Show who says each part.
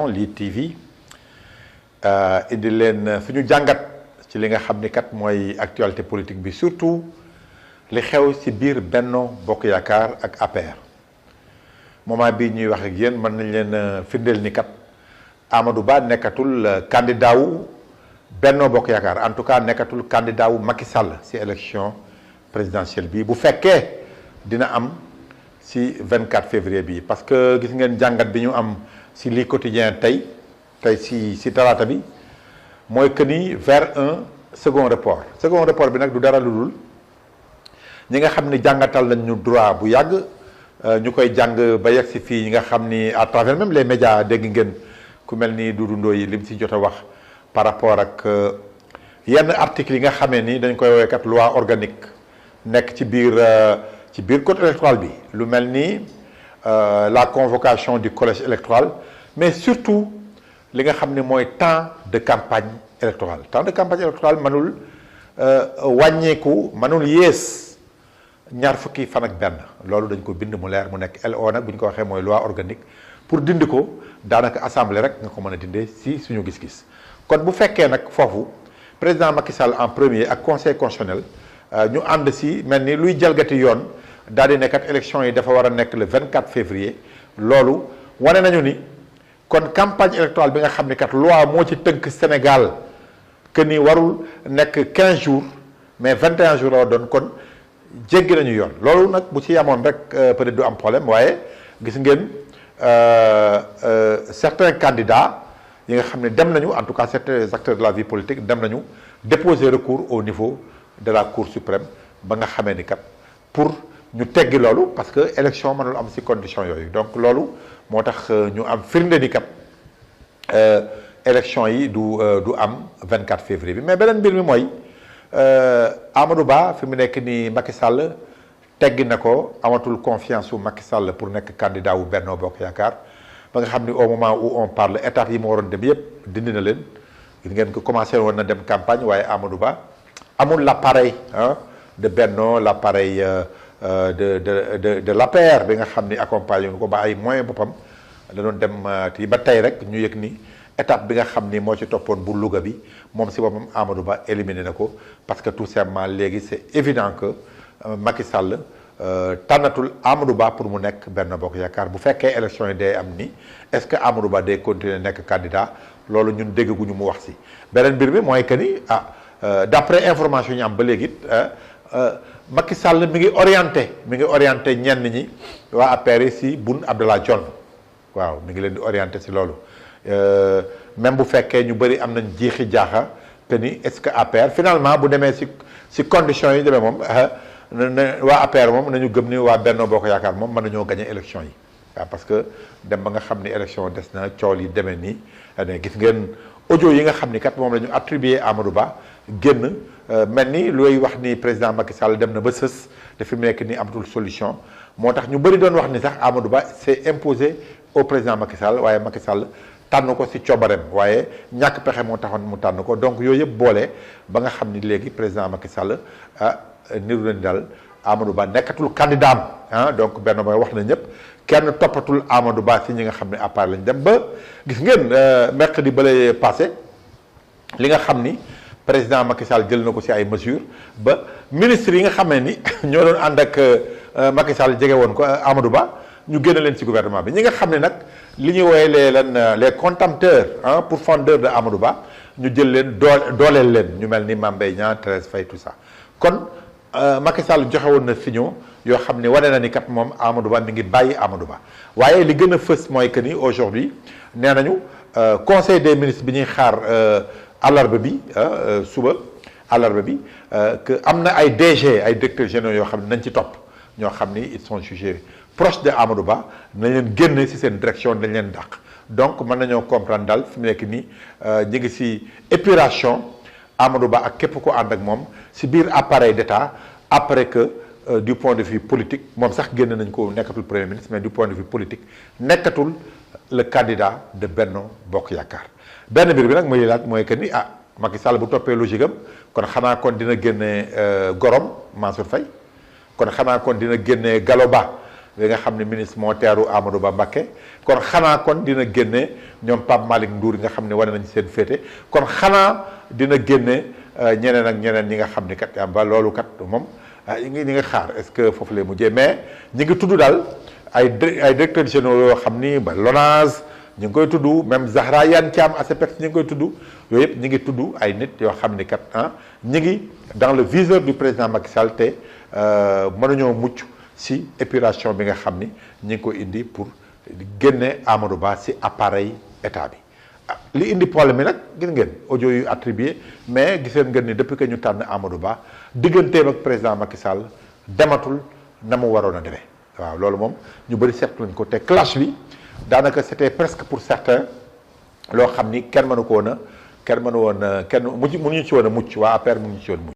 Speaker 1: télévision lii TV indi leen suñu jàngat ci li nga xam ni kat mooy actualité politique bi surtout li xew ci biir Benno Bokk Yaakaar ak APR moment bii ñuy wax ak yéen mën nañ leen firndeel ni kat Amadou Ba nekkatul candidat wu Benno Bokk Yaakaar en tout cas nekkatul candidat wu Macky Sall ci élection présidentielle bi bu fekkee dina am ci 24 février bi parce que gis ngeen jàngat bi ñu am ci lii quotidien tey ci talaata bi mooy que ni vers un second report bi nag du dara lu dul ñi nga xam ni jàngatal nañ ñu droit bu yàgg ñu koy jàng ba yegg ci fii ñi nga xam ni à travers même les médias dégg ngeen ku mel ni Doudou Ndoye lim ci jot a wax par rapport ak yenn articles yi nga xamee ni dañ koy woowee kat loi organique nekk ci biir code électoral bi lu mel ni la convocation du collège électoral mais surtout li nga xam ne mooy temps de campagne électorale mënul wàññeeku mënul yées ñaar fukki fan ak benn loolu dañ ko bind mu leer mu nekk LO nag bu ñu ko waxee mooy loi organique pour dindi ko daanaka assemblée rek nga ko mën a dindee si suñu gis-gis kon bu fekkee nag foofu président Macky Sall en premier ak conseil constitutionnel ñu ànd si mel ni luy jalgati yoon daal di nekkat élection yi dafa war a nekk le 24 février loolu wane nañu ni kon campagne électorale bi nga xam ni kat loi moo ci tënk Sénégal que ni warul nekk 15 jours mais 21 jours la war doon kon jéggi nañu yoon loolu nag bu ci yamoon rek peut-être du am problème waaye gis ngeen certains candidats yi nga xam ne dem nañu en tout cas certains acteurs de la vie politique dem nañu déposer recours au niveau de la Cour suprême ba nga xamee ni kat pour ñu teggi loolu parce que élection mënul am ci condition yooyu donc loolu moo tax ñu am firnde ni kat élection yi du am 24 février bi mais beneen mbir mi mooy Amadou Ba fi mu nekk nii Macky Sall teggi na ko amatul confiance su Macky Sall pour nekk candidat wu Benno Bokk Yaakaar ba nga xam ni au moment où on parle étapes yi mu waroon dem yépp dindi na leen gis ngeen ko commencé woon na dem campagne waaye Amadou Ba amul l'appareil de Benno l'appareil de l'APR bi nga xam ni accompagné ko ba ay moyens boppam da doon dem ti ba tey rek ñu yëg ni étape bi nga xam ni moo ci toppoon bu Louga bi moom si boppam Amadou Ba éliminé na ko parce que tout simplement léegi c'est évident que Macky Sall tànnatul Amadou Ba pour mu nekk Benno Bokk Yaakaar bu fekkee élection yi day am ni est-ce que Amadou Ba day continuer nekk candidat loolu ñun dégguñu mu wax si beneen mbir bi mooy que ni d'après information yi ñu am ba léegi Macky Sall mi ngi orienté ñenn ñi waa APR yi si Boun Abdallah Dionne waaw mi ngi leen di orienté si loolu même bu fekkee ñu bëri am nañ jiixi jaaxa que ni est-ce que APR finalement bu demee si conditions yi demee moom waa APR moom nañu gëm ni waa Benno Bokk Yaakaar moom mën nañoo gagner élection yi waaw parce que dem ba nga xam ni élection des na coow yi demee nii gis ngeen audio yi nga xam ni kat moom la ñu attribué Amadou Ba génn mel ni looy wax ni président Macky Sall dem na ba sës te fi mu nekk nii amatul solution moo tax ñu bëri doon wax ni sax Amadou Ba s'est imposé au président Macky Sall waaye Macky Sall tànn ko ci coobareem waaye ñàkk pexe moo taxoon mu tànn ko donc yooyu yëpp boole ba nga xam ni léegi président Macky Sall niru leen daal Amadou Ba nekkatul candidat am donc benn mooy wax na ñëpp kenn toppatul Amadou Ba ci ñi nga xam ne à part lañ dem ba gis ngeen mercredi bële passé li nga xam ni président Macky Sall jël na ko ci ay mesures ba ministre yi nga xam ne ni ñoo doon ànd ak Macky Sall jege woon ko Amadou Ba ñu génne leen ci gouvernement bi ñi nga xam ne nag li ñuy woowee les contempteurs pourfendeurs de Amadou Ba ñu jël leen dooleel leen ñu mel ni Mame Mbaye Niang Thérèse Faye tout ça kon Macky Sall joxe woon na signaux yoo xam ne wane na ni kat moom Amadou Ba mi ngi bàyyi Amadou Ba waaye li gën a fës mooy que ni aujourd'hui nee nañu conseil des ministres bi ñuy xaar àllarba bi suba àllarba bi que am na ay DG ay directeurs généraux yoo xam ne nañ ci topp ñoo xam ni ils sont jugés proches de Amadou Ba nañ leen génne ci seen direction dañ leen dàq donc mën nañoo comprendre daal fi mu nekk nii ñu ngi ci épuration Amadou Ba ak képp ko ànd ak moom ci biir appareil d'État après que du point de vue politique moom sax génn nañ ko nekkatul premier ministre mais du point de vue politique nekkatul le candidat de Benno Bokk Yaakaar benn mbir bi nag muy laaj mooy que ni Macky Sall bu toppee logique am kon xanaa kon dina génne gorom Mansour Faye kon xanaa kon dina génne Gallo Ba bi nga xam ne ministre moo teeru Amadou Ba Mbacké kon xanaa kon dina génne ñoom Pape Malick Ndour nga xam ne wane nañ seen féete kon xanaa dina génne ñeneen ak ñeneen ñi nga xam ni kat ba loolu kat moom ñi nga xaar est-ce que foofu lay mujjee mais ñi ngi tudd daal ay directeurs généraux yoo xam ni ba LONASE ñu ngi koy tudd même Zahra Iyane Thiam ASEPEX ñu ngi koy tudd yooyu yëpp ñu ngi tudd ay nit yoo xam ni kat ñu ngi dans le viseur du président Macky Sall te mënuñoo mucc si épuration bi nga xam ni ñu ngi ko indi pour génne Amadou Ba si appareil état bi. li indi problème bi nag gis ngeen audio yu attribué mais giseen ngeen ni depuis que ñu tànn Amadou Ba digganteem ak président Macky Sall dematul na mu waroon a demee waaw loolu moom ñu bëri seetlu nañ ko te clash bi daanaka c'était presque pour certains loo xam ni kenn mënu ko woon a kenn mënu ci woon a mucc waa APR mënuñu ci woon mucc